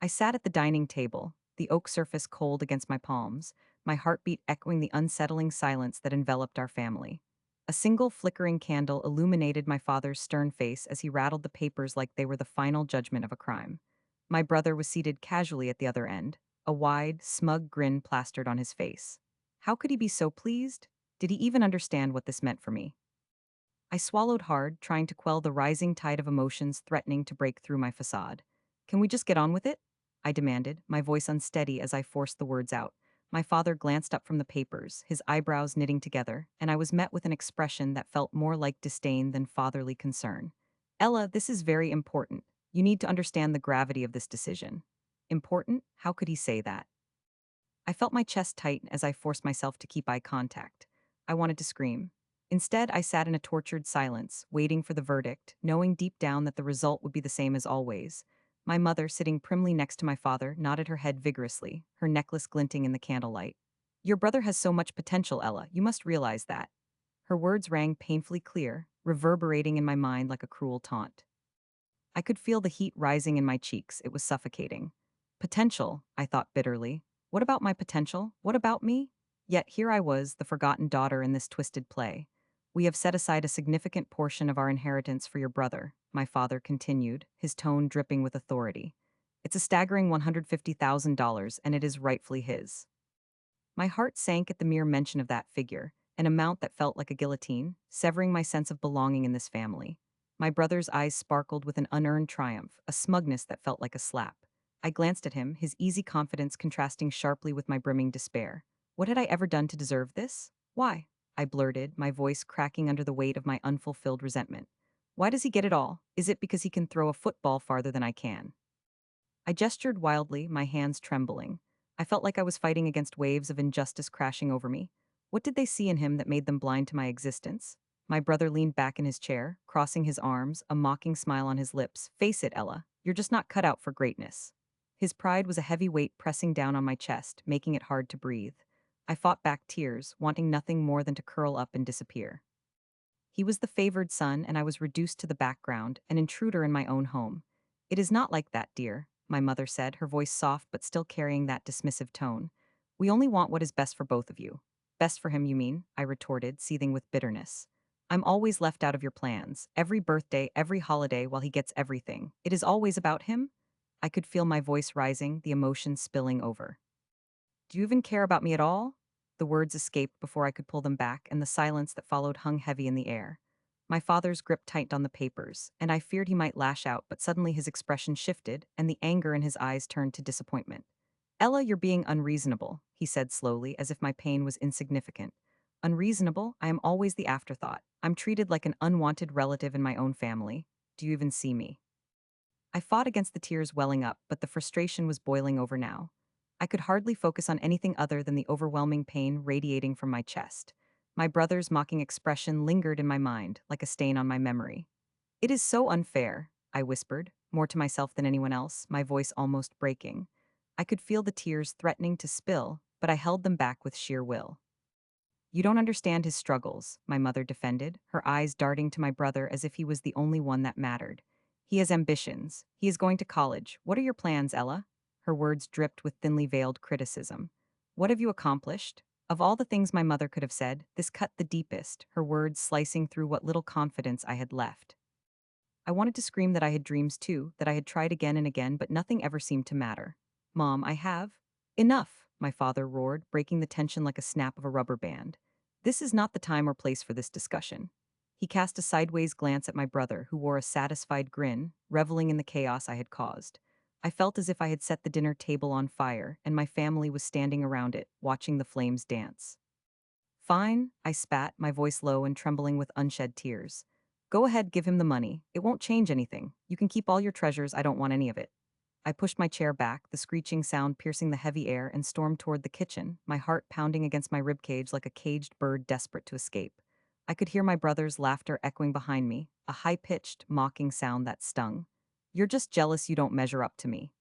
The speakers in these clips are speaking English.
I sat at the dining table, the oak surface cold against my palms, my heartbeat echoing the unsettling silence that enveloped our family. A single flickering candle illuminated my father's stern face as he rattled the papers like they were the final judgment of a crime. My brother was seated casually at the other end, a wide, smug grin plastered on his face. How could he be so pleased? Did he even understand what this meant for me? I swallowed hard, trying to quell the rising tide of emotions threatening to break through my facade. Can we just get on with it? I demanded, my voice unsteady as I forced the words out. My father glanced up from the papers, his eyebrows knitting together, and I was met with an expression that felt more like disdain than fatherly concern. Ella, this is very important. You need to understand the gravity of this decision. Important? How could he say that? I felt my chest tighten as I forced myself to keep eye contact. I wanted to scream. Instead, I sat in a tortured silence, waiting for the verdict, knowing deep down that the result would be the same as always. My mother, sitting primly next to my father, nodded her head vigorously, her necklace glinting in the candlelight. Your brother has so much potential, Ella. You must realize that. Her words rang painfully clear, reverberating in my mind like a cruel taunt. I could feel the heat rising in my cheeks. It was suffocating. Potential, I thought bitterly. What about my potential? What about me? Yet here I was, the forgotten daughter in this twisted play. We have set aside a significant portion of our inheritance for your brother, my father continued, his tone dripping with authority. It's a staggering $150,000, and it is rightfully his. My heart sank at the mere mention of that figure, an amount that felt like a guillotine, severing my sense of belonging in this family. My brother's eyes sparkled with an unearned triumph, a smugness that felt like a slap. I glanced at him, his easy confidence contrasting sharply with my brimming despair. What had I ever done to deserve this? Why? I blurted, my voice cracking under the weight of my unfulfilled resentment. Why does he get it all? Is it because he can throw a football farther than I can? I gestured wildly, my hands trembling. I felt like I was fighting against waves of injustice crashing over me. What did they see in him that made them blind to my existence? My brother leaned back in his chair, crossing his arms, a mocking smile on his lips. Face it, Ella, you're just not cut out for greatness. His pride was a heavy weight pressing down on my chest, making it hard to breathe. I fought back tears, wanting nothing more than to curl up and disappear. He was the favored son, and I was reduced to the background, an intruder in my own home. It is not like that, dear, my mother said, her voice soft but still carrying that dismissive tone. We only want what is best for both of you. Best for him, you mean? I retorted, seething with bitterness. I'm always left out of your plans. Every birthday, every holiday, while he gets everything. It is always about him? I could feel my voice rising, the emotion spilling over. Do you even care about me at all? The words escaped before I could pull them back, and the silence that followed hung heavy in the air. My father's grip tightened on the papers, and I feared he might lash out, but suddenly his expression shifted, and the anger in his eyes turned to disappointment. Ella, you're being unreasonable, he said slowly, as if my pain was insignificant. Unreasonable? I am always the afterthought. I'm treated like an unwanted relative in my own family. Do you even see me? I fought against the tears welling up, but the frustration was boiling over now. I could hardly focus on anything other than the overwhelming pain radiating from my chest. My brother's mocking expression lingered in my mind, like a stain on my memory. It is so unfair, I whispered, more to myself than anyone else, my voice almost breaking. I could feel the tears threatening to spill, but I held them back with sheer will. You don't understand his struggles, my mother defended, her eyes darting to my brother as if he was the only one that mattered. He has ambitions. He is going to college. What are your plans, Ella? Her words dripped with thinly veiled criticism. What have you accomplished? Of all the things my mother could have said, this cut the deepest, her words slicing through what little confidence I had left. I wanted to scream that I had dreams too, that I had tried again and again, but nothing ever seemed to matter. Mom, I have. Enough, my father roared, breaking the tension like a snap of a rubber band. This is not the time or place for this discussion. He cast a sideways glance at my brother, who wore a satisfied grin, reveling in the chaos I had caused. I felt as if I had set the dinner table on fire, and my family was standing around it, watching the flames dance. Fine, I spat, my voice low and trembling with unshed tears. Go ahead, give him the money. It won't change anything. You can keep all your treasures, I don't want any of it. I pushed my chair back, the screeching sound piercing the heavy air, and stormed toward the kitchen, my heart pounding against my ribcage like a caged bird desperate to escape. I could hear my brother's laughter echoing behind me, a high-pitched, mocking sound that stung. You're just jealous you don't measure up to me.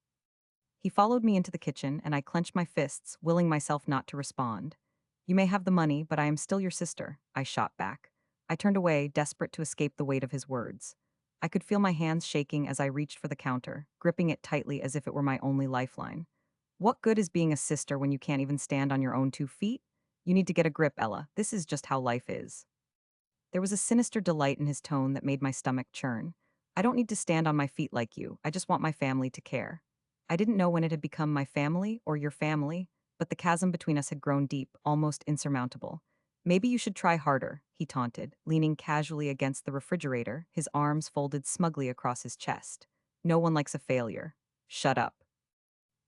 He followed me into the kitchen, and I clenched my fists, willing myself not to respond. You may have the money, but I am still your sister, I shot back. I turned away, desperate to escape the weight of his words. I could feel my hands shaking as I reached for the counter, gripping it tightly as if it were my only lifeline. What good is being a sister when you can't even stand on your own 2 feet? You need to get a grip, Ella. This is just how life is. There was a sinister delight in his tone that made my stomach churn. I don't need to stand on my feet like you. I just want my family to care. I didn't know when it had become my family or your family, but the chasm between us had grown deep, almost insurmountable. Maybe you should try harder, he taunted, leaning casually against the refrigerator, his arms folded smugly across his chest. No one likes a failure. Shut up.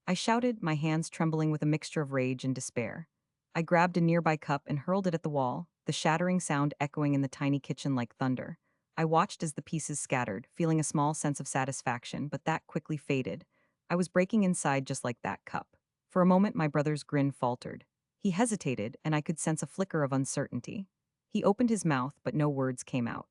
I shouted, my hands trembling with a mixture of rage and despair. I grabbed a nearby cup and hurled it at the wall, the shattering sound echoing in the tiny kitchen like thunder. I watched as the pieces scattered, feeling a small sense of satisfaction, but that quickly faded. I was breaking inside just like that cup. For a moment, my brother's grin faltered. He hesitated, and I could sense a flicker of uncertainty. He opened his mouth, but no words came out.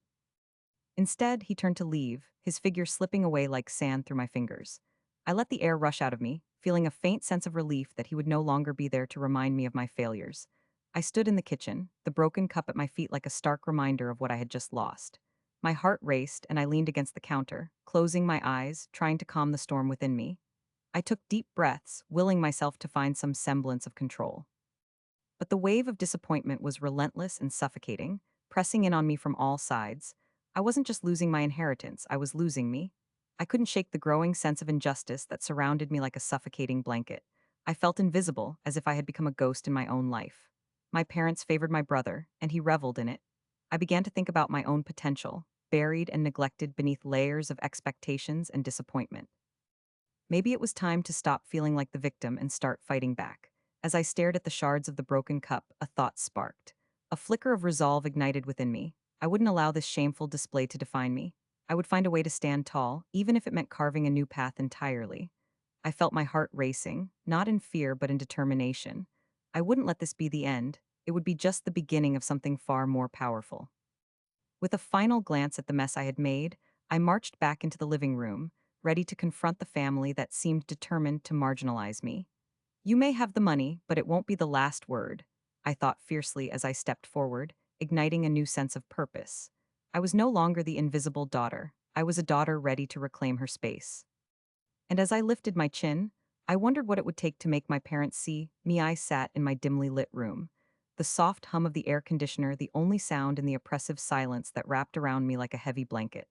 Instead, he turned to leave, his figure slipping away like sand through my fingers. I let the air rush out of me, feeling a faint sense of relief that he would no longer be there to remind me of my failures. I stood in the kitchen, the broken cup at my feet like a stark reminder of what I had just lost. My heart raced, and I leaned against the counter, closing my eyes, trying to calm the storm within me. I took deep breaths, willing myself to find some semblance of control. But the wave of disappointment was relentless and suffocating, pressing in on me from all sides. I wasn't just losing my inheritance, I was losing me. I couldn't shake the growing sense of injustice that surrounded me like a suffocating blanket. I felt invisible, as if I had become a ghost in my own life. My parents favored my brother, and he reveled in it. I began to think about my own potential, buried and neglected beneath layers of expectations and disappointment. Maybe it was time to stop feeling like the victim and start fighting back. As I stared at the shards of the broken cup, a thought sparked. A flicker of resolve ignited within me. I wouldn't allow this shameful display to define me. I would find a way to stand tall, even if it meant carving a new path entirely. I felt my heart racing, not in fear but in determination. I wouldn't let this be the end. It would be just the beginning of something far more powerful. With a final glance at the mess I had made, I marched back into the living room, ready to confront the family that seemed determined to marginalize me. You may have the money, but it won't be the last word, I thought fiercely as I stepped forward, igniting a new sense of purpose. I was no longer the invisible daughter. I was a daughter ready to reclaim her space. And as I lifted my chin, I wondered what it would take to make my parents see me. I sat in my dimly lit room. The soft hum of the air conditioner, the only sound in the oppressive silence that wrapped around me like a heavy blanket.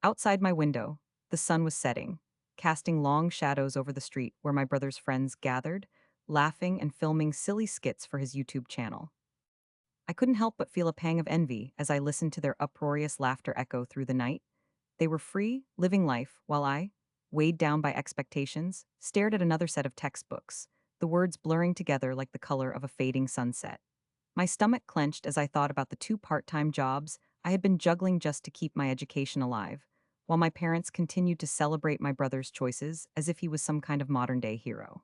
Outside my window, the sun was setting, casting long shadows over the street where my brother's friends gathered, laughing and filming silly skits for his YouTube channel. I couldn't help but feel a pang of envy as I listened to their uproarious laughter echo through the night. They were free, living life, while I, weighed down by expectations, stared at another set of textbooks, the words blurring together like the color of a fading sunset. My stomach clenched as I thought about the 2 part-time jobs I had been juggling just to keep my education alive, while my parents continued to celebrate my brother's choices as if he was some kind of modern-day hero.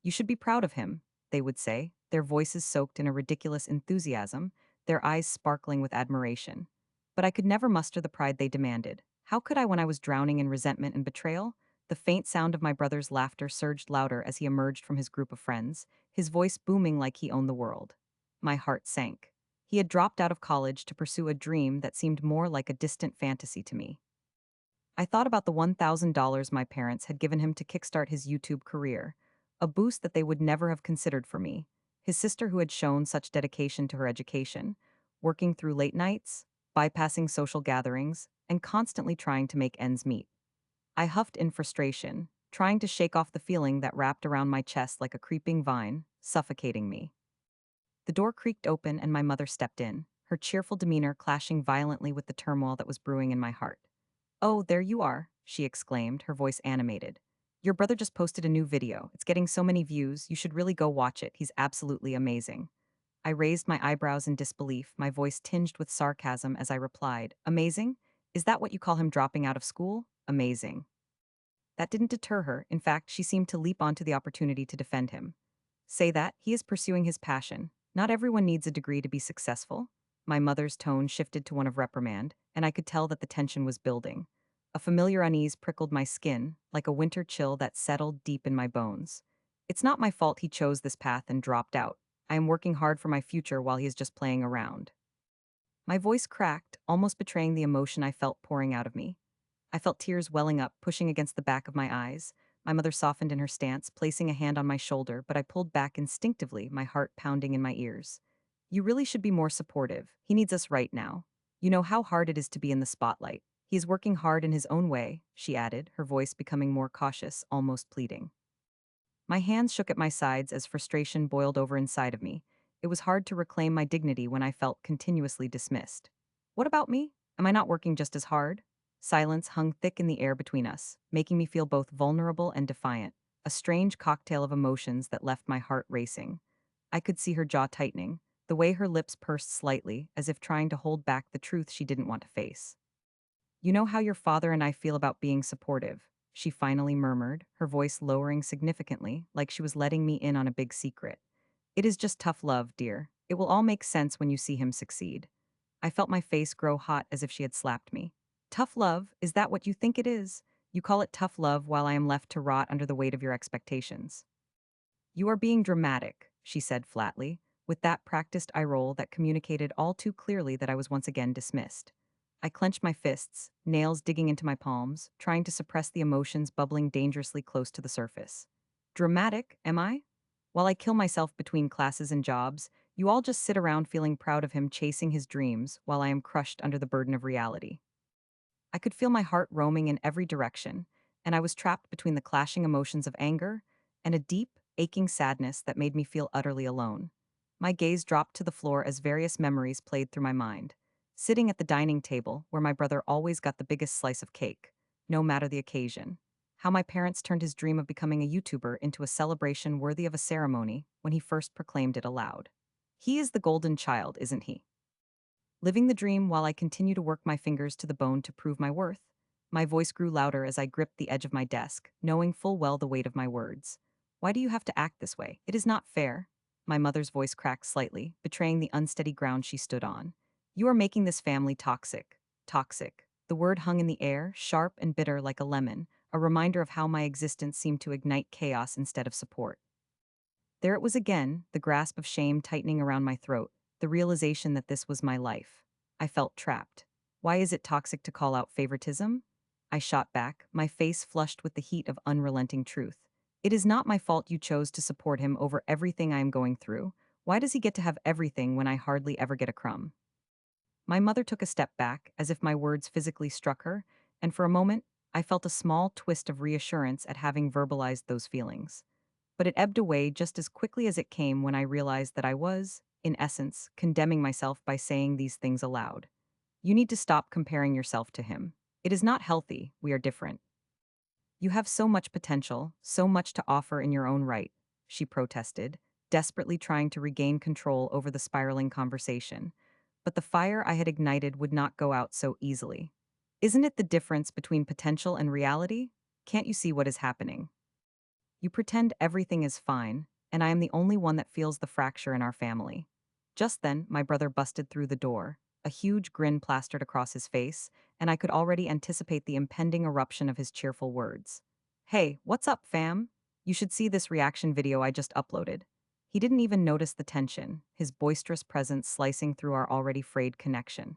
You should be proud of him, they would say, their voices soaked in a ridiculous enthusiasm, their eyes sparkling with admiration. But I could never muster the pride they demanded. How could I when I was drowning in resentment and betrayal? The faint sound of my brother's laughter surged louder as he emerged from his group of friends, his voice booming like he owned the world. My heart sank. He had dropped out of college to pursue a dream that seemed more like a distant fantasy to me. I thought about the $1,000 my parents had given him to kickstart his YouTube career, a boost that they would never have considered for me. His sister, who had shown such dedication to her education, working through late nights, bypassing social gatherings, and constantly trying to make ends meet. I huffed in frustration, trying to shake off the feeling that wrapped around my chest like a creeping vine, suffocating me. The door creaked open and my mother stepped in, her cheerful demeanor clashing violently with the turmoil that was brewing in my heart. "Oh, there you are," she exclaimed, her voice animated. "Your brother just posted a new video. It's getting so many views, you should really go watch it. He's absolutely amazing." I raised my eyebrows in disbelief, my voice tinged with sarcasm as I replied, "Amazing? Is that what you call him dropping out of school? Amazing." That didn't deter her. In fact, she seemed to leap onto the opportunity to defend him. "Say that, he is pursuing his passion. Not everyone needs a degree to be successful." My mother's tone shifted to one of reprimand, and I could tell that the tension was building. A familiar unease prickled my skin, like a winter chill that settled deep in my bones. "It's not my fault he chose this path and dropped out. I am working hard for my future while he is just playing around." My voice cracked, almost betraying the emotion I felt pouring out of me. I felt tears welling up, pushing against the back of my eyes. My mother softened in her stance, placing a hand on my shoulder, but I pulled back instinctively, my heart pounding in my ears. You really should be more supportive. He needs us right now. You know how hard it is to be in the spotlight. He is working hard in his own way, she added, her voice becoming more cautious, almost pleading. My hands shook at my sides as frustration boiled over inside of me. It was hard to reclaim my dignity when I felt continuously dismissed. What about me? Am I not working just as hard? Silence hung thick in the air between us, making me feel both vulnerable and defiant, a strange cocktail of emotions that left my heart racing. I could see her jaw tightening, the way her lips pursed slightly, as if trying to hold back the truth she didn't want to face. You know how your father and I feel about being supportive, she finally murmured, her voice lowering significantly, like she was letting me in on a big secret. It is just tough love, dear. It will all make sense when you see him succeed. I felt my face grow hot as if she had slapped me. Tough love, is that what you think it is? You call it tough love while I am left to rot under the weight of your expectations. You are being dramatic, she said flatly, with that practiced eye roll that communicated all too clearly that I was once again dismissed. I clenched my fists, nails digging into my palms, trying to suppress the emotions bubbling dangerously close to the surface. Dramatic, am I? While I kill myself between classes and jobs, you all just sit around feeling proud of him chasing his dreams while I am crushed under the burden of reality. I could feel my heart roaming in every direction, and I was trapped between the clashing emotions of anger and a deep, aching sadness that made me feel utterly alone. My gaze dropped to the floor as various memories played through my mind. Sitting at the dining table, where my brother always got the biggest slice of cake, no matter the occasion. How my parents turned his dream of becoming a YouTuber into a celebration worthy of a ceremony when he first proclaimed it aloud. He is the golden child, isn't he? Living the dream while I continue to work my fingers to the bone to prove my worth. My voice grew louder as I gripped the edge of my desk, knowing full well the weight of my words. Why do you have to act this way? It is not fair. My mother's voice cracked slightly, betraying the unsteady ground she stood on. You are making this family toxic. Toxic. The word hung in the air, sharp and bitter like a lemon, a reminder of how my existence seemed to ignite chaos instead of support. There it was again, the grasp of shame tightening around my throat, the realization that this was my life. I felt trapped. Why is it toxic to call out favoritism? I shot back, my face flushed with the heat of unrelenting truth. It is not my fault you chose to support him over everything I am going through. Why does he get to have everything when I hardly ever get a crumb? My mother took a step back, as if my words physically struck her, and for a moment, I felt a small twist of reassurance at having verbalized those feelings. But it ebbed away just as quickly as it came when I realized that I was, in essence, condemning myself by saying these things aloud. You need to stop comparing yourself to him. It is not healthy, we are different. You have so much potential, so much to offer in your own right, she protested, desperately trying to regain control over the spiraling conversation. But the fire I had ignited would not go out so easily. Isn't it the difference between potential and reality? Can't you see what is happening? You pretend everything is fine, and I am the only one that feels the fracture in our family. Just then, my brother busted through the door, a huge grin plastered across his face, and I could already anticipate the impending eruption of his cheerful words. Hey, what's up, fam? You should see this reaction video I just uploaded. He didn't even notice the tension, his boisterous presence slicing through our already frayed connection.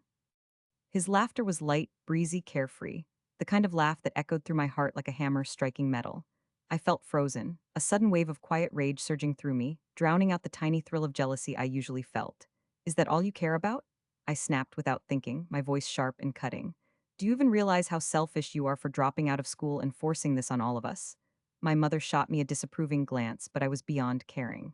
His laughter was light, breezy, carefree, the kind of laugh that echoed through my heart like a hammer striking metal. I felt frozen, a sudden wave of quiet rage surging through me, drowning out the tiny thrill of jealousy I usually felt. Is that all you care about? I snapped without thinking, my voice sharp and cutting. Do you even realize how selfish you are for dropping out of school and forcing this on all of us? My mother shot me a disapproving glance, but I was beyond caring.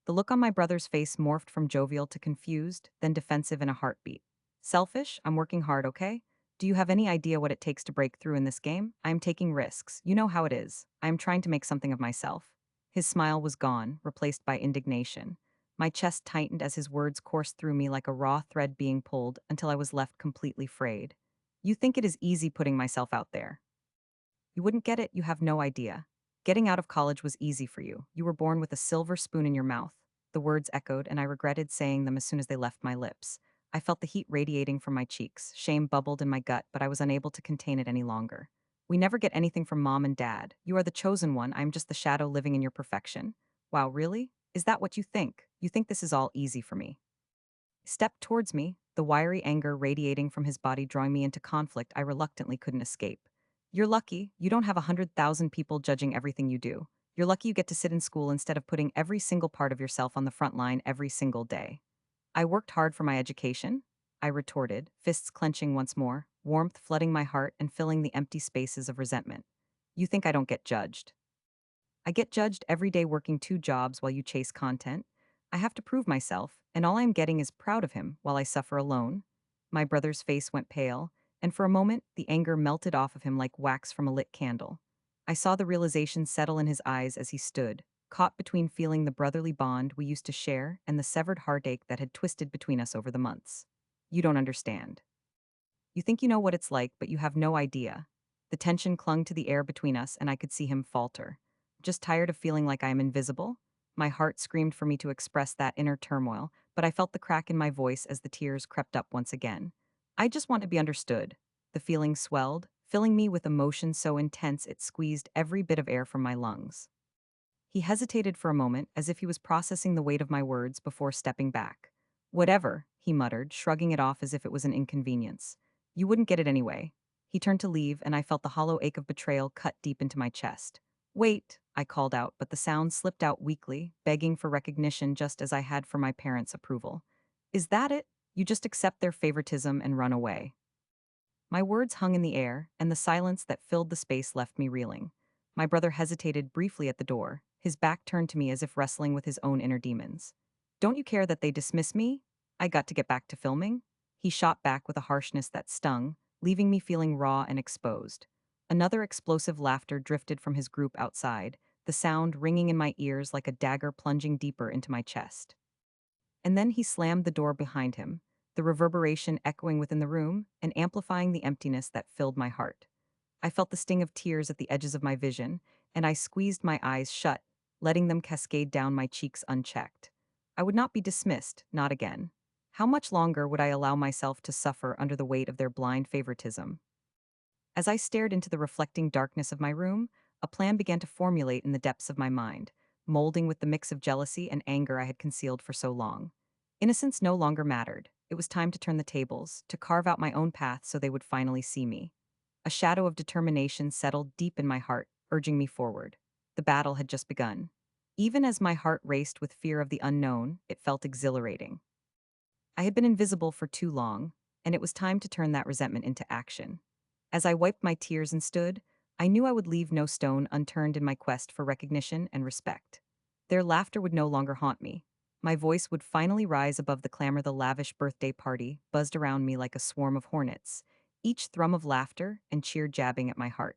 The look on my brother's face morphed from jovial to confused, then defensive in a heartbeat. Selfish? I'm working hard, okay? Do you have any idea what it takes to break through in this game? I am taking risks. You know how it is. I am trying to make something of myself. His smile was gone, replaced by indignation. My chest tightened as his words coursed through me like a raw thread being pulled until I was left completely frayed. You think it is easy putting myself out there. You wouldn't get it, you have no idea. Getting out of college was easy for you. You were born with a silver spoon in your mouth. The words echoed, and I regretted saying them as soon as they left my lips. I felt the heat radiating from my cheeks. Shame bubbled in my gut, but I was unable to contain it any longer. We never get anything from mom and dad. You are the chosen one. I'm just the shadow living in your perfection. Wow, really? Is that what you think? You think this is all easy for me? Stepped towards me, the wiry anger radiating from his body drawing me into conflict I reluctantly couldn't escape. You're lucky, you don't have 100,000 people judging everything you do. You're lucky you get to sit in school instead of putting every single part of yourself on the front line every single day. I worked hard for my education, I retorted, fists clenching once more, warmth flooding my heart and filling the empty spaces of resentment. You think I don't get judged? I get judged every day working two jobs while you chase content. I have to prove myself, and all I'm getting is proud of him while I suffer alone. My brother's face went pale, and for a moment, the anger melted off of him like wax from a lit candle. I saw the realization settle in his eyes as he stood, caught between feeling the brotherly bond we used to share and the severed heartache that had twisted between us over the months. You don't understand. You think you know what it's like, but you have no idea. The tension clung to the air between us, and I could see him falter. Just tired of feeling like I am invisible? My heart screamed for me to express that inner turmoil, but I felt the crack in my voice as the tears crept up once again. I just want to be understood. The feeling swelled, filling me with emotion so intense it squeezed every bit of air from my lungs. He hesitated for a moment, as if he was processing the weight of my words before stepping back. Whatever, he muttered, shrugging it off as if it was an inconvenience. You wouldn't get it anyway. He turned to leave, and I felt the hollow ache of betrayal cut deep into my chest. Wait, I called out, but the sound slipped out weakly, begging for recognition just as I had for my parents' approval. Is that it? You just accept their favoritism and run away. My words hung in the air, and the silence that filled the space left me reeling. My brother hesitated briefly at the door, his back turned to me as if wrestling with his own inner demons. Don't you care that they dismiss me? I got to get back to filming? He shot back with a harshness that stung, leaving me feeling raw and exposed. Another explosive laughter drifted from his group outside, the sound ringing in my ears like a dagger plunging deeper into my chest. And then he slammed the door behind him, the reverberation echoing within the room and amplifying the emptiness that filled my heart. I felt the sting of tears at the edges of my vision, and I squeezed my eyes shut, letting them cascade down my cheeks unchecked. I would not be dismissed, not again. How much longer would I allow myself to suffer under the weight of their blind favoritism? As I stared into the reflecting darkness of my room, a plan began to formulate in the depths of my mind, molding with the mix of jealousy and anger I had concealed for so long. Innocence no longer mattered. It was time to turn the tables, to carve out my own path so they would finally see me. A shadow of determination settled deep in my heart, urging me forward. The battle had just begun. Even as my heart raced with fear of the unknown, it felt exhilarating. I had been invisible for too long, and it was time to turn that resentment into action. As I wiped my tears and stood, I knew I would leave no stone unturned in my quest for recognition and respect. Their laughter would no longer haunt me. My voice would finally rise above the clamor the lavish birthday party buzzed around me like a swarm of hornets, each thrum of laughter and cheer jabbing at my heart.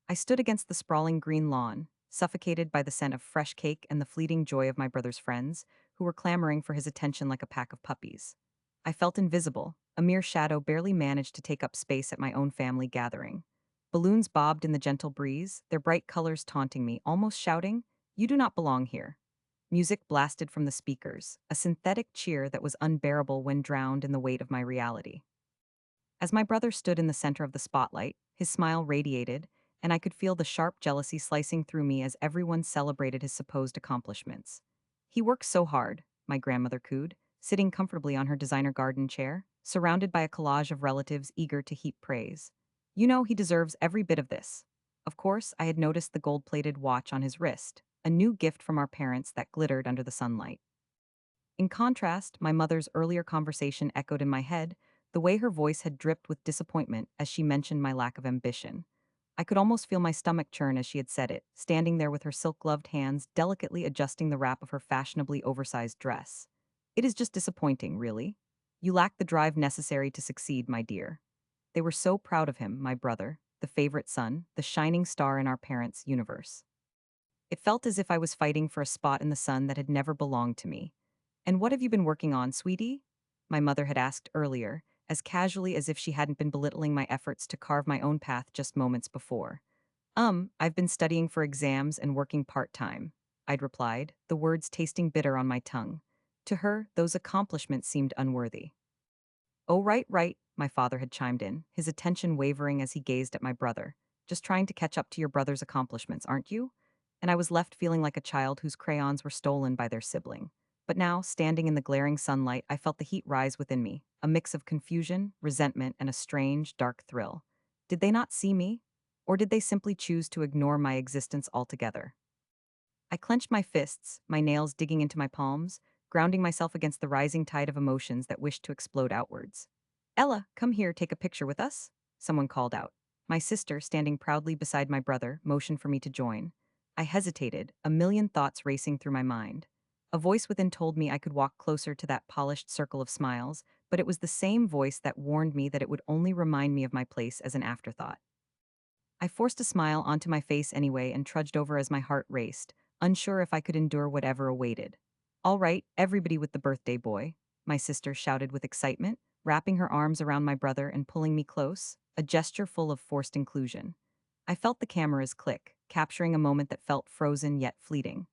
I stood against the sprawling green lawn, suffocated by the scent of fresh cake and the fleeting joy of my brother's friends, who were clamoring for his attention like a pack of puppies. I felt invisible, a mere shadow barely managed to take up space at my own family gathering. Balloons bobbed in the gentle breeze, their bright colors taunting me, almost shouting, "You do not belong here." Music blasted from the speakers, a synthetic cheer that was unbearable when drowned in the weight of my reality. As my brother stood in the center of the spotlight, his smile radiated, and I could feel the sharp jealousy slicing through me as everyone celebrated his supposed accomplishments. He works so hard, my grandmother cooed, sitting comfortably on her designer garden chair, surrounded by a collage of relatives eager to heap praise. You know he deserves every bit of this. Of course, I had noticed the gold-plated watch on his wrist, a new gift from our parents that glittered under the sunlight. In contrast, my mother's earlier conversation echoed in my head, the way her voice had dripped with disappointment as she mentioned my lack of ambition. I could almost feel my stomach churn as she had said it, standing there with her silk-gloved hands delicately adjusting the wrap of her fashionably oversized dress. It is just disappointing, really. You lack the drive necessary to succeed, my dear. They were so proud of him, my brother, the favorite son, the shining star in our parents' universe. It felt as if I was fighting for a spot in the sun that had never belonged to me. And what have you been working on, sweetie? My mother had asked earlier, as casually as if she hadn't been belittling my efforts to carve my own path just moments before. I've been studying for exams and working part-time, I'd replied, the words tasting bitter on my tongue. To her, those accomplishments seemed unworthy. Oh, right, right, my father had chimed in, his attention wavering as he gazed at my brother. Just trying to catch up to your brother's accomplishments, aren't you? And I was left feeling like a child whose crayons were stolen by their sibling. But now, standing in the glaring sunlight, I felt the heat rise within me, a mix of confusion, resentment, and a strange, dark thrill. Did they not see me? Or did they simply choose to ignore my existence altogether? I clenched my fists, my nails digging into my palms, grounding myself against the rising tide of emotions that wished to explode outwards. Ella, come here, take a picture with us? Someone called out. My sister, standing proudly beside my brother, motioned for me to join. I hesitated, a million thoughts racing through my mind. A voice within told me I could walk closer to that polished circle of smiles, but it was the same voice that warned me that it would only remind me of my place as an afterthought. I forced a smile onto my face anyway and trudged over as my heart raced, unsure if I could endure whatever awaited. All right, everybody with the birthday boy, my sister shouted with excitement, wrapping her arms around my brother and pulling me close, a gesture full of forced inclusion. I felt the cameras click, capturing a moment that felt frozen yet fleeting.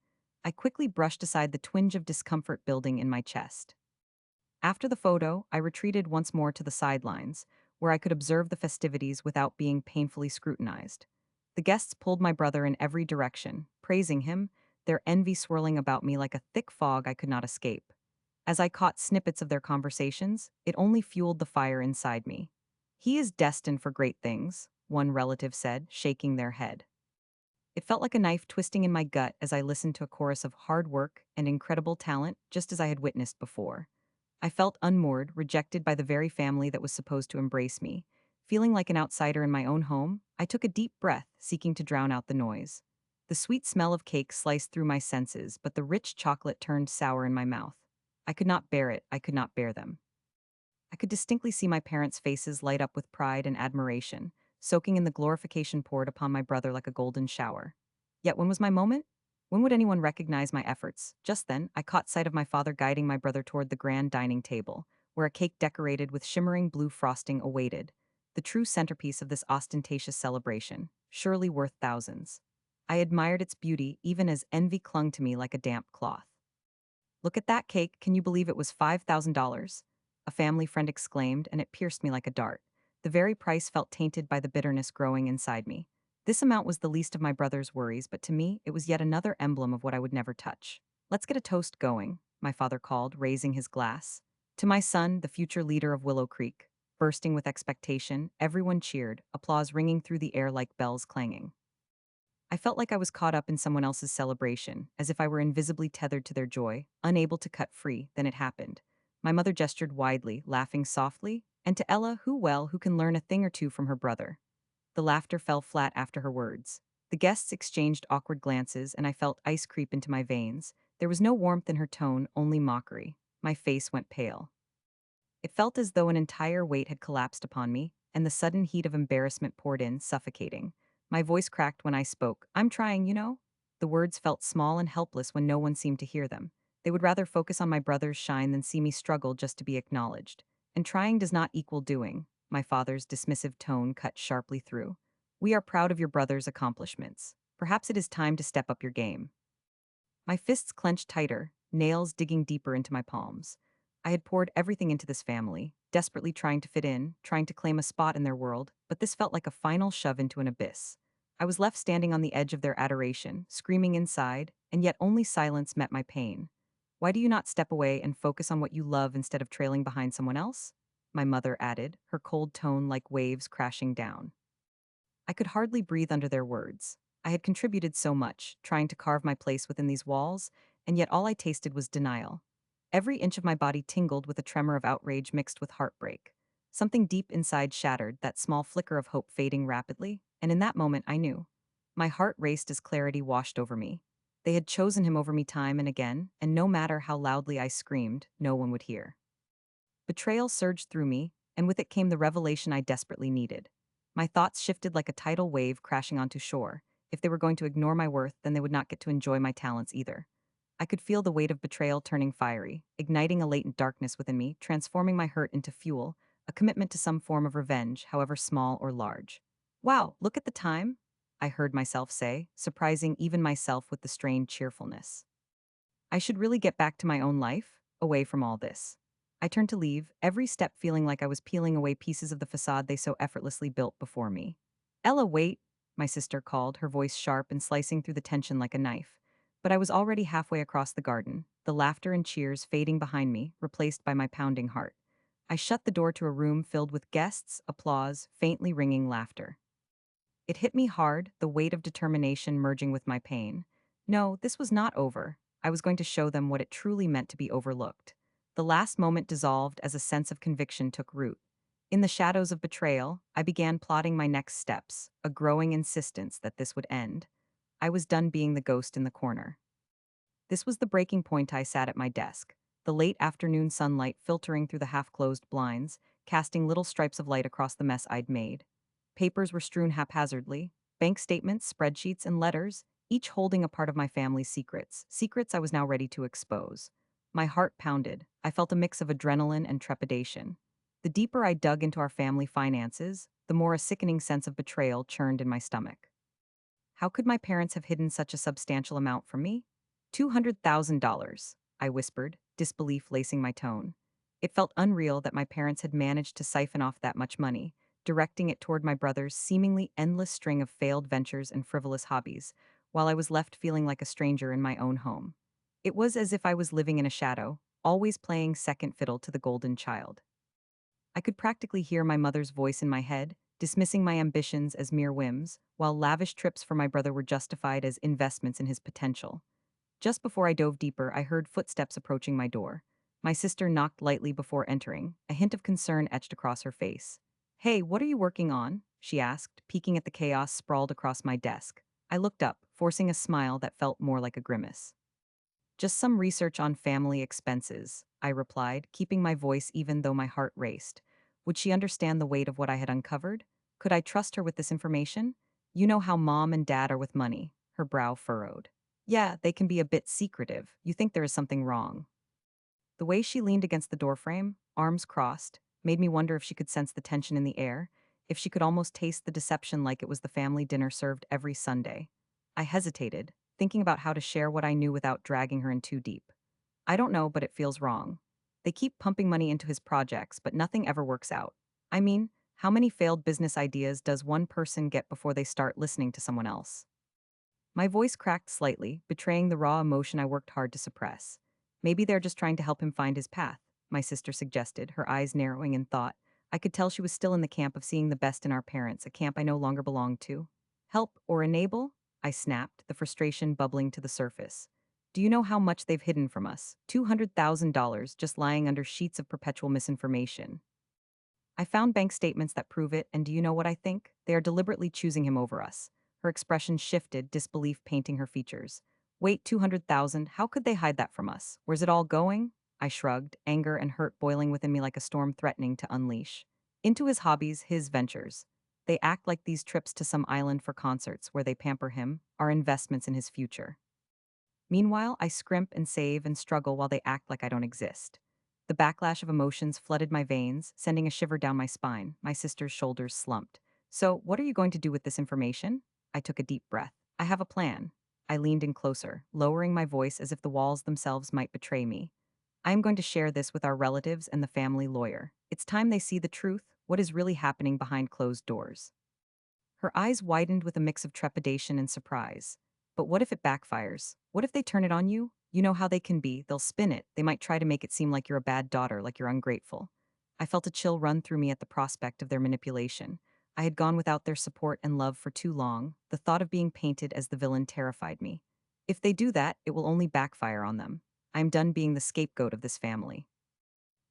I quickly brushed aside the twinge of discomfort building in my chest. After the photo, I retreated once more to the sidelines, where I could observe the festivities without being painfully scrutinized. The guests pulled my brother in every direction, praising him, their envy swirling about me like a thick fog I could not escape. As I caught snippets of their conversations, it only fueled the fire inside me. He is destined for great things, one relative said, shaking their head. It felt like a knife twisting in my gut as I listened to a chorus of hard work and incredible talent, just as I had witnessed before. I felt unmoored, rejected by the very family that was supposed to embrace me. Feeling like an outsider in my own home, I took a deep breath, seeking to drown out the noise. The sweet smell of cake sliced through my senses, but the rich chocolate turned sour in my mouth. I could not bear it, I could not bear them. I could distinctly see my parents' faces light up with pride and admiration, soaking in the glorification poured upon my brother like a golden shower. Yet when was my moment? When would anyone recognize my efforts? Just then, I caught sight of my father guiding my brother toward the grand dining table, where a cake decorated with shimmering blue frosting awaited, the true centerpiece of this ostentatious celebration, surely worth thousands. I admired its beauty even as envy clung to me like a damp cloth. Look at that cake, can you believe it was $5,000? A family friend exclaimed, and it pierced me like a dart. The very price felt tainted by the bitterness growing inside me. This amount was the least of my brother's worries, but to me, it was yet another emblem of what I would never touch. Let's get a toast going, my father called, raising his glass. To my son, the future leader of Willow Creek. Bursting with expectation, everyone cheered, applause ringing through the air like bells clanging. I felt like I was caught up in someone else's celebration, as if I were invisibly tethered to their joy, unable to cut free. Then it happened. My mother gestured widely, laughing softly, and to Ella, who can learn a thing or two from her brother. The laughter fell flat after her words. The guests exchanged awkward glances, and I felt ice creep into my veins. There was no warmth in her tone, only mockery. My face went pale. It felt as though an entire weight had collapsed upon me, and the sudden heat of embarrassment poured in, suffocating. My voice cracked when I spoke. I'm trying, you know? The words felt small and helpless when no one seemed to hear them. They would rather focus on my brother's shine than see me struggle just to be acknowledged. And trying does not equal doing. My father's dismissive tone cut sharply through. We are proud of your brother's accomplishments. Perhaps it is time to step up your game. My fists clenched tighter, nails digging deeper into my palms. I had poured everything into this family, desperately trying to fit in, trying to claim a spot in their world, but this felt like a final shove into an abyss. I was left standing on the edge of their adoration, screaming inside, and yet only silence met my pain. Why do you not step away and focus on what you love instead of trailing behind someone else? My mother added, her cold tone like waves crashing down. I could hardly breathe under their words. I had contributed so much, trying to carve my place within these walls, and yet all I tasted was denial. Every inch of my body tingled with a tremor of outrage mixed with heartbreak. Something deep inside shattered, that small flicker of hope fading rapidly, and in that moment I knew. My heart raced as clarity washed over me. They had chosen him over me time and again, and no matter how loudly I screamed, no one would hear. Betrayal surged through me, and with it came the revelation I desperately needed. My thoughts shifted like a tidal wave crashing onto shore. If they were going to ignore my worth, then they would not get to enjoy my talents either. I could feel the weight of betrayal turning fiery, igniting a latent darkness within me, transforming my hurt into fuel, a commitment to some form of revenge, however small or large. Wow, look at the time, I heard myself say, surprising even myself with the strained cheerfulness. I should really get back to my own life, away from all this. I turned to leave, every step feeling like I was peeling away pieces of the facade they so effortlessly built before me. Ella, wait, my sister called, her voice sharp and slicing through the tension like a knife. But I was already halfway across the garden, the laughter and cheers fading behind me, replaced by my pounding heart. I shut the door to a room filled with guests, applause, faintly ringing laughter. It hit me hard, the weight of determination merging with my pain. No, this was not over. I was going to show them what it truly meant to be overlooked. The last moment dissolved as a sense of conviction took root. In the shadows of betrayal, I began plotting my next steps, a growing insistence that this would end. I was done being the ghost in the corner. This was the breaking point. I sat at my desk, the late afternoon sunlight filtering through the half-closed blinds, casting little stripes of light across the mess I'd made. Papers were strewn haphazardly, bank statements, spreadsheets, and letters, each holding a part of my family's secrets I was now ready to expose. My heart pounded. I felt a mix of adrenaline and trepidation. The deeper I dug into our family finances, the more a sickening sense of betrayal churned in my stomach. How could my parents have hidden such a substantial amount from me? $200,000, I whispered, disbelief lacing my tone. It felt unreal that my parents had managed to siphon off that much money, directing it toward my brother's seemingly endless string of failed ventures and frivolous hobbies, while I was left feeling like a stranger in my own home. It was as if I was living in a shadow, always playing second fiddle to the golden child. I could practically hear my mother's voice in my head, dismissing my ambitions as mere whims, while lavish trips for my brother were justified as investments in his potential. Just before I dove deeper, I heard footsteps approaching my door. My sister knocked lightly before entering, a hint of concern etched across her face. "Hey, what are you working on?" she asked, peeking at the chaos sprawled across my desk. I looked up, forcing a smile that felt more like a grimace. "Just some research on family expenses," I replied, keeping my voice even though my heart raced. Would she understand the weight of what I had uncovered? Could I trust her with this information? You know how mom and dad are with money. Her brow furrowed. "Yeah, they can be a bit secretive. You think there is something wrong." The way she leaned against the doorframe, arms crossed, made me wonder if she could sense the tension in the air, if she could almost taste the deception like it was the family dinner served every Sunday. I hesitated, thinking about how to share what I knew without dragging her in too deep. "I don't know, but it feels wrong. They keep pumping money into his projects, but nothing ever works out. I mean, how many failed business ideas does one person get before they start listening to someone else?" My voice cracked slightly, betraying the raw emotion I worked hard to suppress. "Maybe they're just trying to help him find his path," my sister suggested, her eyes narrowing in thought. I could tell she was still in the camp of seeing the best in our parents, a camp I no longer belonged to. "Help or enable?" I snapped, the frustration bubbling to the surface. "Do you know how much they've hidden from us? $200,000 just lying under sheets of perpetual misinformation. I found bank statements that prove it, and do you know what I think? They are deliberately choosing him over us." Her expression shifted, disbelief painting her features. "Wait, 200,000? How could they hide that from us? Where's it all going?" I shrugged, anger and hurt boiling within me like a storm threatening to unleash. "Into his hobbies, his ventures. They act like these trips to some island for concerts where they pamper him are investments in his future. Meanwhile, I scrimp and save and struggle while they act like I don't exist." The backlash of emotions flooded my veins, sending a shiver down my spine. My sister's shoulders slumped. "So, what are you going to do with this information?" I took a deep breath. "I have a plan." I leaned in closer, lowering my voice as if the walls themselves might betray me. "I am going to share this with our relatives and the family lawyer. It's time they see the truth, what is really happening behind closed doors." Her eyes widened with a mix of trepidation and surprise. "But what if it backfires? What if they turn it on you? You know how they can be. They'll spin it. They might try to make it seem like you're a bad daughter, like you're ungrateful." I felt a chill run through me at the prospect of their manipulation. I had gone without their support and love for too long. The thought of being painted as the villain terrified me. If they do that, it will only backfire on them. I am done being the scapegoat of this family.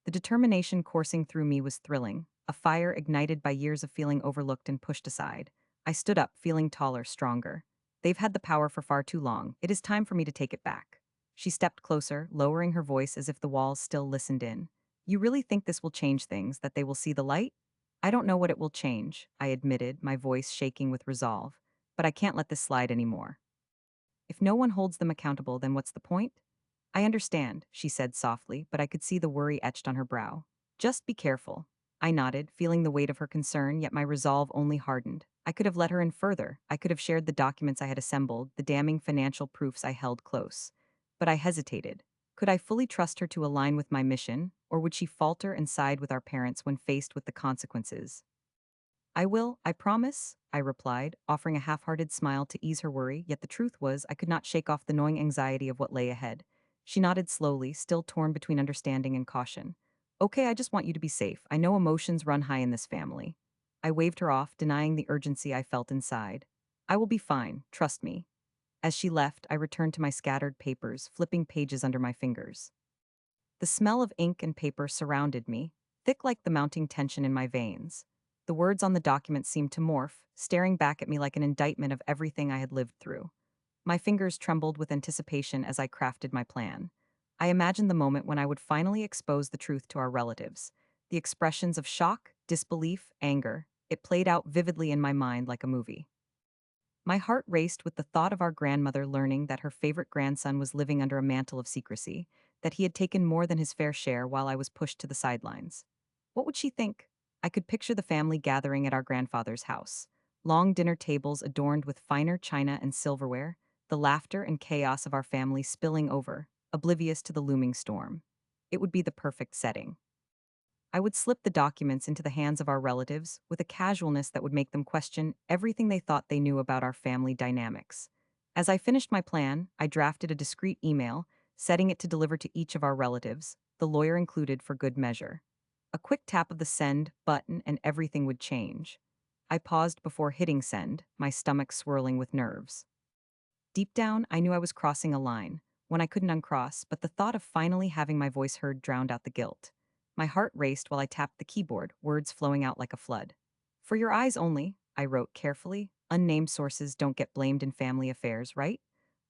The determination coursing through me was thrilling, a fire ignited by years of feeling overlooked and pushed aside. I stood up, feeling taller, stronger. "They've had the power for far too long. It is time for me to take it back." She stepped closer, lowering her voice as if the walls still listened in. "You really think this will change things, that they will see the light?" "I don't know what it will change," I admitted, my voice shaking with resolve. "But I can't let this slide anymore. If no one holds them accountable, then what's the point?" "I understand," she said softly, but I could see the worry etched on her brow. "Just be careful." I nodded, feeling the weight of her concern, yet my resolve only hardened. I could have let her in further. I could have shared the documents I had assembled, the damning financial proofs I held close. But I hesitated. Could I fully trust her to align with my mission, or would she falter and side with our parents when faced with the consequences? I will, I promise, I replied, offering a half-hearted smile to ease her worry, yet the truth was I could not shake off the gnawing anxiety of what lay ahead. She nodded slowly, still torn between understanding and caution. Okay, I just want you to be safe. I know emotions run high in this family. I waved her off, denying the urgency I felt inside. I will be fine, trust me. As she left, I returned to my scattered papers, flipping pages under my fingers. The smell of ink and paper surrounded me, thick like the mounting tension in my veins. The words on the document seemed to morph, staring back at me like an indictment of everything I had lived through. My fingers trembled with anticipation as I crafted my plan. I imagined the moment when I would finally expose the truth to our relatives. The expressions of shock, disbelief, anger. It played out vividly in my mind like a movie. My heart raced with the thought of our grandmother learning that her favorite grandson was living under a mantle of secrecy, that he had taken more than his fair share while I was pushed to the sidelines. What would she think? I could picture the family gathering at our grandfather's house. Long dinner tables adorned with finer china and silverware, the laughter and chaos of our family spilling over, oblivious to the looming storm. It would be the perfect setting. I would slip the documents into the hands of our relatives with a casualness that would make them question everything they thought they knew about our family dynamics. As I finished my plan, I drafted a discreet email, setting it to deliver to each of our relatives, the lawyer included for good measure. A quick tap of the send button and everything would change. I paused before hitting send, my stomach swirling with nerves. Deep down, I knew I was crossing a line, one I couldn't uncross, but the thought of finally having my voice heard drowned out the guilt. My heart raced while I tapped the keyboard, words flowing out like a flood. For your eyes only, I wrote carefully. Unnamed sources don't get blamed in family affairs, right?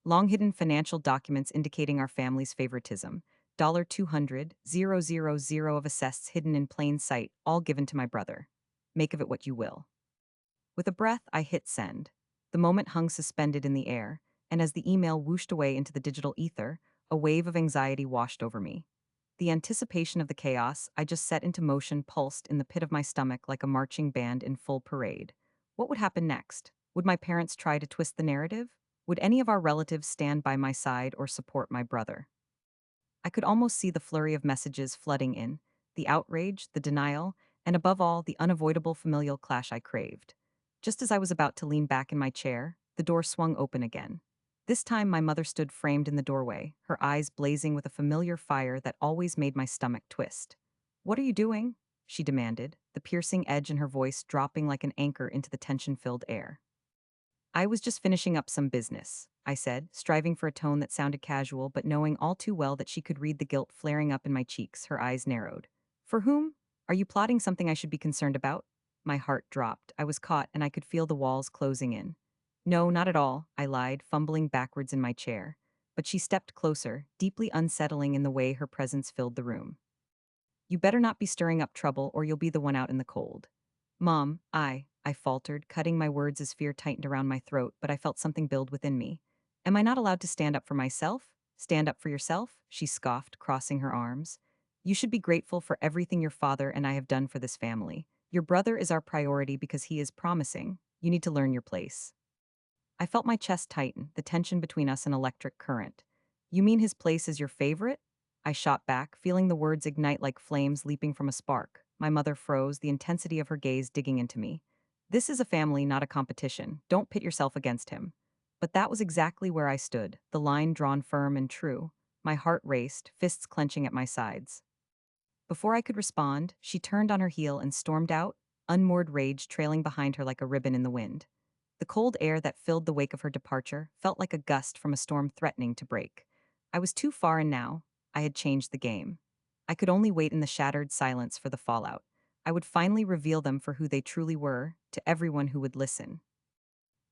Long hidden financial documents indicating our family's favoritism. $200,000 of assets hidden in plain sight, all given to my brother. Make of it what you will. With a breath, I hit send. The moment hung suspended in the air, and as the email whooshed away into the digital ether, a wave of anxiety washed over me. The anticipation of the chaos I just set into motion pulsed in the pit of my stomach like a marching band in full parade. What would happen next? Would my parents try to twist the narrative? Would any of our relatives stand by my side or support my brother? I could almost see the flurry of messages flooding in, the outrage, the denial, and above all, the unavoidable familial clash I craved. Just as I was about to lean back in my chair, the door swung open again. This time, my mother stood framed in the doorway, her eyes blazing with a familiar fire that always made my stomach twist. "What are you doing?" she demanded, the piercing edge in her voice dropping like an anchor into the tension-filled air. "I was just finishing up some business," I said, striving for a tone that sounded casual, but knowing all too well that she could read the guilt flaring up in my cheeks, her eyes narrowed. "For whom? Are you plotting something I should be concerned about?" My heart dropped. I was caught, and I could feel the walls closing in. "No, not at all," I lied, fumbling backwards in my chair. But she stepped closer, deeply unsettling in the way her presence filled the room. "You better not be stirring up trouble, or you'll be the one out in the cold." "Mom, I faltered, cutting my words as fear tightened around my throat, but I felt something build within me. "Am I not allowed to stand up for myself? Stand up for yourself?" she scoffed, crossing her arms. "You should be grateful for everything your father and I have done for this family. Your brother is our priority because he is promising. You need to learn your place." I felt my chest tighten, the tension between us an electric current. "You mean his place is your favorite?" I shot back, feeling the words ignite like flames leaping from a spark. My mother froze, the intensity of her gaze digging into me. "This is a family, not a competition. Don't pit yourself against him." But that was exactly where I stood, the line drawn firm and true. My heart raced, fists clenching at my sides. Before I could respond, she turned on her heel and stormed out, unmoored rage trailing behind her like a ribbon in the wind. The cold air that filled the wake of her departure felt like a gust from a storm threatening to break. I was too far in now. I had changed the game. I could only wait in the shattered silence for the fallout. I would finally reveal them for who they truly were, to everyone who would listen.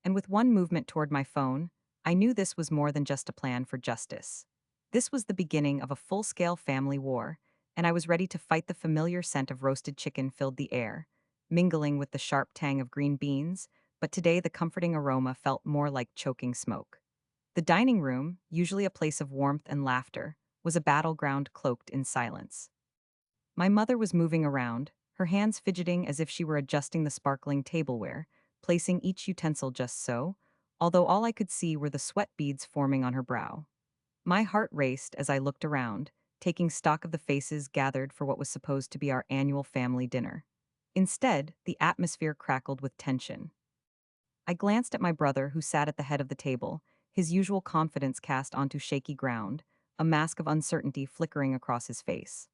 And with one movement toward my phone, I knew this was more than just a plan for justice. This was the beginning of a full-scale family war, and I was ready to fight. The familiar scent of roasted chicken filled the air, mingling with the sharp tang of green beans, but today the comforting aroma felt more like choking smoke. The dining room, usually a place of warmth and laughter, was a battleground cloaked in silence. My mother was moving around, her hands fidgeting as if she were adjusting the sparkling tableware, placing each utensil just so, although all I could see were the sweat beads forming on her brow. My heart raced as I looked around, taking stock of the faces gathered for what was supposed to be our annual family dinner. Instead, the atmosphere crackled with tension. I glanced at my brother, who sat at the head of the table, his usual confidence cast onto shaky ground, a mask of uncertainty flickering across his face.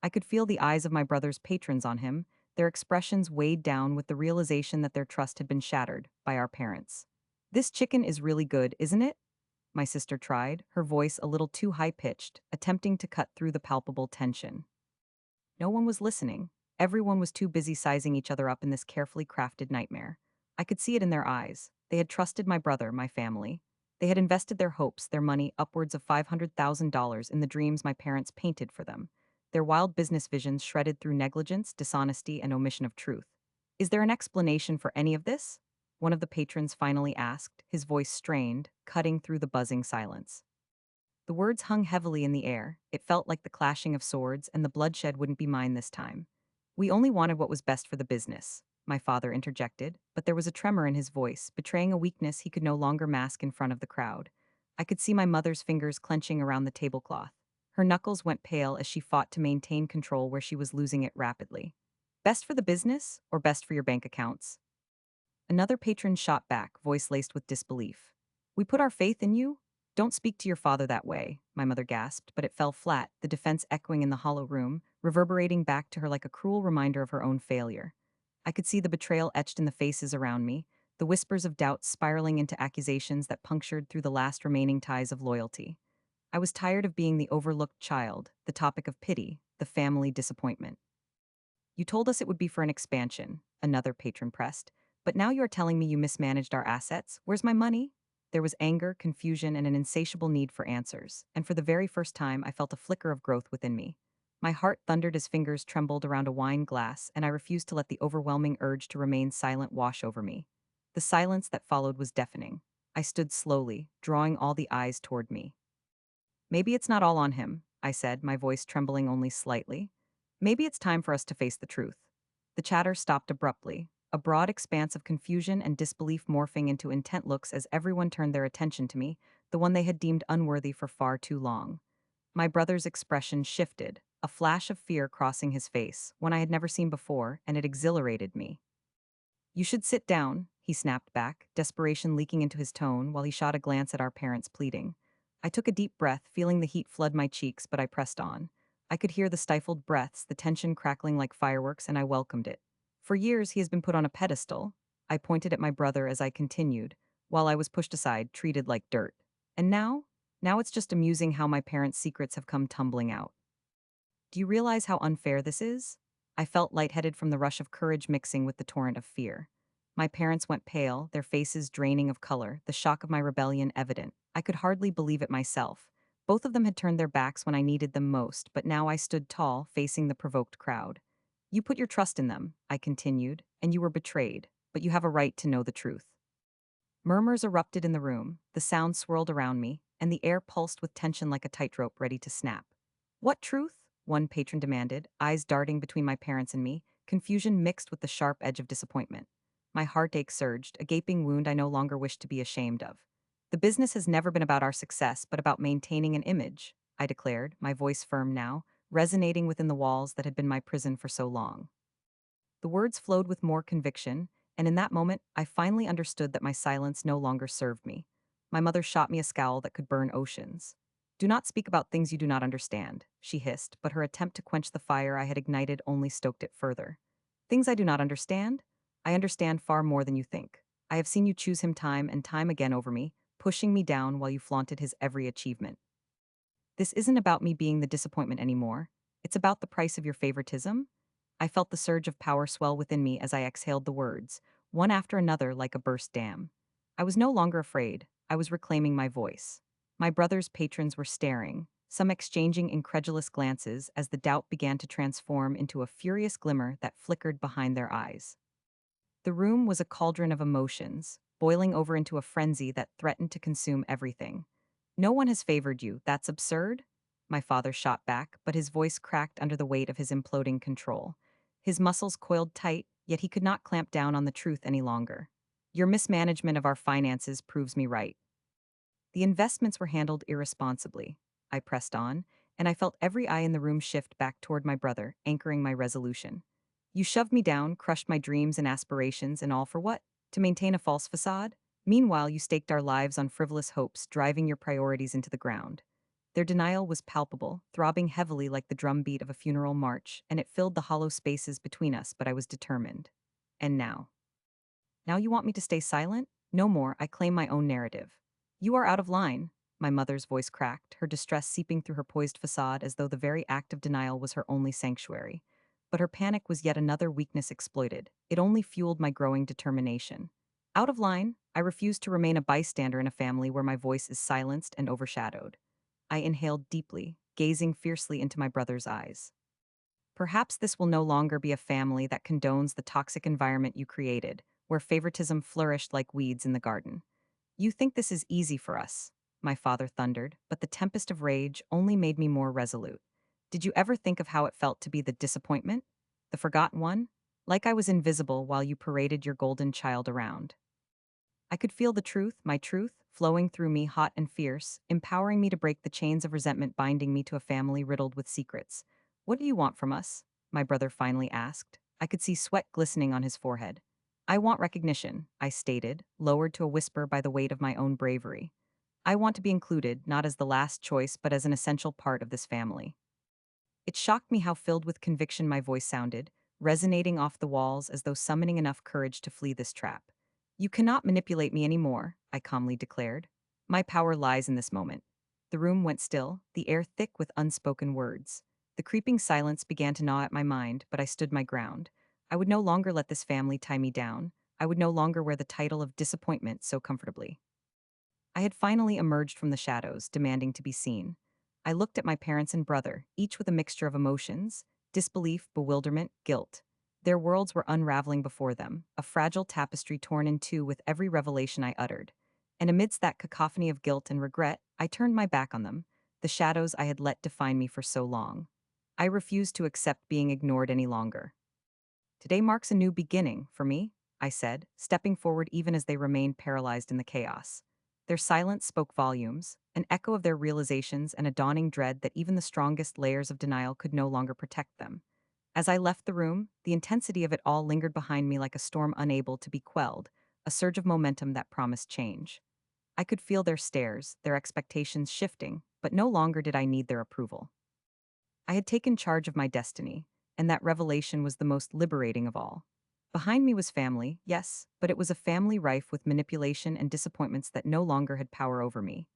I could feel the eyes of my brother's patrons on him, their expressions weighed down with the realization that their trust had been shattered by our parents. "This chicken is really good, isn't it?" My sister tried, her voice a little too high-pitched, attempting to cut through the palpable tension. No one was listening. Everyone was too busy sizing each other up in this carefully crafted nightmare. I could see it in their eyes. They had trusted my brother, my family. They had invested their hopes, their money, upwards of $500,000 in the dreams my parents painted for them. Their wild business visions shredded through negligence, dishonesty, and omission of truth. "Is there an explanation for any of this?" one of the patrons finally asked, his voice strained, cutting through the buzzing silence. The words hung heavily in the air. It felt like the clashing of swords, and the bloodshed wouldn't be mine this time. "We only wanted what was best for the business," my father interjected, but there was a tremor in his voice, betraying a weakness he could no longer mask in front of the crowd. I could see my mother's fingers clenching around the tablecloth. Her knuckles went pale as she fought to maintain control where she was losing it rapidly. "Best for the business, or best for your bank accounts?" Another patron shot back, voice laced with disbelief. "We put our faith in you? Don't speak to your father that way," my mother gasped, but it fell flat, the defense echoing in the hollow room, reverberating back to her like a cruel reminder of her own failure. I could see the betrayal etched in the faces around me, the whispers of doubt spiraling into accusations that punctured through the last remaining ties of loyalty. I was tired of being the overlooked child, the topic of pity, the family disappointment. "You told us it would be for an expansion," another patron pressed, "but now you are telling me you mismanaged our assets. Where's my money?" There was anger, confusion, and an insatiable need for answers, and for the very first time I felt a flicker of growth within me. My heart thundered as fingers trembled around a wine glass, and I refused to let the overwhelming urge to remain silent wash over me. The silence that followed was deafening. I stood slowly, drawing all the eyes toward me. "Maybe it's not all on him," I said, my voice trembling only slightly. "Maybe it's time for us to face the truth." The chatter stopped abruptly, a broad expanse of confusion and disbelief morphing into intent looks as everyone turned their attention to me, the one they had deemed unworthy for far too long. My brother's expression shifted, a flash of fear crossing his face, one I had never seen before, and it exhilarated me. "You should sit down," he snapped back, desperation leaking into his tone while he shot a glance at our parents' pleading. I took a deep breath, feeling the heat flood my cheeks, but I pressed on. I could hear the stifled breaths, the tension crackling like fireworks, and I welcomed it. "For years, he has been put on a pedestal." I pointed at my brother as I continued, while I was pushed aside, treated like dirt. "And now? Now it's just amusing how my parents' secrets have come tumbling out. Do you realize how unfair this is?" I felt lightheaded from the rush of courage mixing with the torrent of fear. My parents went pale, their faces draining of color, the shock of my rebellion evident. I could hardly believe it myself. Both of them had turned their backs when I needed them most, but now I stood tall, facing the provoked crowd. "You put your trust in them," I continued, "and you were betrayed, but you have a right to know the truth." Murmurs erupted in the room, the sound swirled around me, and the air pulsed with tension like a tightrope ready to snap. "What truth?" one patron demanded, eyes darting between my parents and me, confusion mixed with the sharp edge of disappointment. My heartache surged, a gaping wound I no longer wished to be ashamed of. "The business has never been about our success, but about maintaining an image," I declared, my voice firm now, resonating within the walls that had been my prison for so long. The words flowed with more conviction, and in that moment, I finally understood that my silence no longer served me. My mother shot me a scowl that could burn oceans. "Do not speak about things you do not understand," she hissed, but her attempt to quench the fire I had ignited only stoked it further. "Things I do not understand? I understand far more than you think. I have seen you choose him time and time again over me, pushing me down while you flaunted his every achievement. This isn't about me being the disappointment anymore. It's about the price of your favoritism." I felt the surge of power swell within me as I exhaled the words, one after another like a burst dam. I was no longer afraid. I was reclaiming my voice. My brother's patrons were staring, some exchanging incredulous glances as the doubt began to transform into a furious glimmer that flickered behind their eyes. The room was a cauldron of emotions, boiling over into a frenzy that threatened to consume everything. "No one has favored you. That's absurd," my father shot back, but his voice cracked under the weight of his imploding control. His muscles coiled tight, yet he could not clamp down on the truth any longer. "Your mismanagement of our finances proves me right. The investments were handled irresponsibly." I pressed on, and I felt every eye in the room shift back toward my brother, anchoring my resolution. You shoved me down, crushed my dreams and aspirations, and all for what? To maintain a false facade? Meanwhile, you staked our lives on frivolous hopes, driving your priorities into the ground. Their denial was palpable, throbbing heavily like the drumbeat of a funeral march, and it filled the hollow spaces between us, but I was determined. And now? Now you want me to stay silent? No more, I claim my own narrative. You are out of line. My mother's voice cracked, her distress seeping through her poised facade as though the very act of denial was her only sanctuary. But her panic was yet another weakness exploited. It only fueled my growing determination. Out of line, I refused to remain a bystander in a family where my voice is silenced and overshadowed. I inhaled deeply, gazing fiercely into my brother's eyes. Perhaps this will no longer be a family that condones the toxic environment you created, where favoritism flourished like weeds in the garden. You think this is easy for us, my father thundered, but the tempest of rage only made me more resolute. Did you ever think of how it felt to be the disappointment? The forgotten one? Like I was invisible while you paraded your golden child around. I could feel the truth, my truth, flowing through me hot and fierce, empowering me to break the chains of resentment binding me to a family riddled with secrets. What do you want from us? My brother finally asked. I could see sweat glistening on his forehead. I want recognition, I stated, lowered to a whisper by the weight of my own bravery. I want to be included, not as the last choice, but as an essential part of this family. It shocked me how filled with conviction my voice sounded, resonating off the walls as though summoning enough courage to flee this trap. You cannot manipulate me anymore, I calmly declared. My power lies in this moment. The room went still, the air thick with unspoken words. The creeping silence began to gnaw at my mind, but I stood my ground. I would no longer let this family tie me down. I would no longer wear the title of disappointment so comfortably. I had finally emerged from the shadows, demanding to be seen. I looked at my parents and brother, each with a mixture of emotions: disbelief, bewilderment, guilt. Their worlds were unraveling before them, a fragile tapestry torn in two with every revelation I uttered. And amidst that cacophony of guilt and regret, I turned my back on them, the shadows I had let define me for so long. I refused to accept being ignored any longer. Today marks a new beginning for me, I said, stepping forward even as they remained paralyzed in the chaos. Their silence spoke volumes, an echo of their realizations and a dawning dread that even the strongest layers of denial could no longer protect them. As I left the room, the intensity of it all lingered behind me like a storm unable to be quelled, a surge of momentum that promised change. I could feel their stares, their expectations shifting, but no longer did I need their approval. I had taken charge of my destiny, and that revelation was the most liberating of all. Behind me was family, yes, but it was a family rife with manipulation and disappointments that no longer had power over me.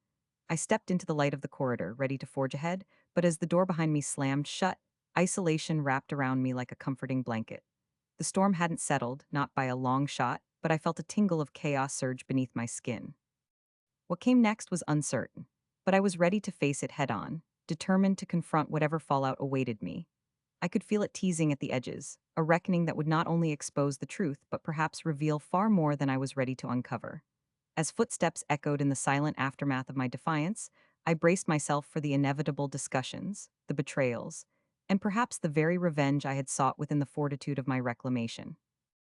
I stepped into the light of the corridor, ready to forge ahead, but as the door behind me slammed shut, isolation wrapped around me like a comforting blanket. The storm hadn't settled, not by a long shot, but I felt a tingle of chaos surge beneath my skin. What came next was uncertain, but I was ready to face it head on, determined to confront whatever fallout awaited me. I could feel it teasing at the edges, a reckoning that would not only expose the truth but perhaps reveal far more than I was ready to uncover. As footsteps echoed in the silent aftermath of my defiance, I braced myself for the inevitable discussions, the betrayals, and perhaps the very revenge I had sought within the fortitude of my reclamation.